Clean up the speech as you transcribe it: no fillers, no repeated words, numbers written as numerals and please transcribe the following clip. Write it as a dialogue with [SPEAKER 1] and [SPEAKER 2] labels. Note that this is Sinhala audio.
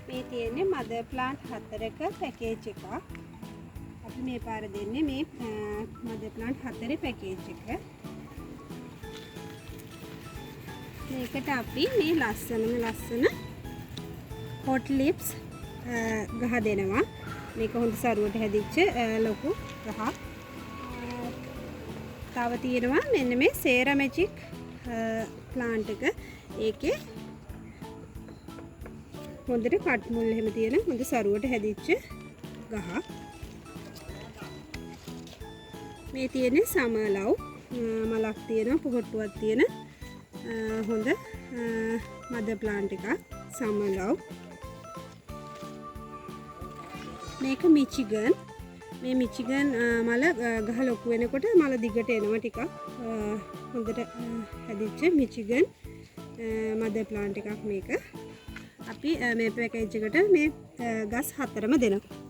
[SPEAKER 1] මේ තියෙන්නේ මදර් ප්ලාන්ට් 4ක පැකේජ් එකක්. අපි මේ පාර දෙන්නේ මේ මදර් ප්ලාන්ට් 4 පැකේජ් එක. මේකට අපි මේ ලස්සන hot lips ගහ දෙනවා. මේක හොඳ සරුවට හැදිච්ච ලොකු ගහක්. තව තියෙනවා මෙන්න මේ සේරා මැජික් ප්ලාන්ට් එක. ඒකේ හොඳට කට් මුල් එහෙම තියෙන හොඳ සරුවට හැදිච්ච ගහ. මේ තියෙන්නේ සමර් ලව් මලක් තියෙනවා පොහොට්ටුවක් තියෙන හොඳ මදර් ප්ලාන්ට් එකක් සමර් ලව්. මේක මිචිගන්. මේ මිචිගන් මල ගහ ලොකු වෙනකොට මල දිගට එනවා ටිකක්. හොඳට හැදිච්ච මිචිගන් මදර් ප්ලාන්ට් එකක් මේක. අපි මේ පැකේජ් එකට මේ ගස් 4ම දෙනවා.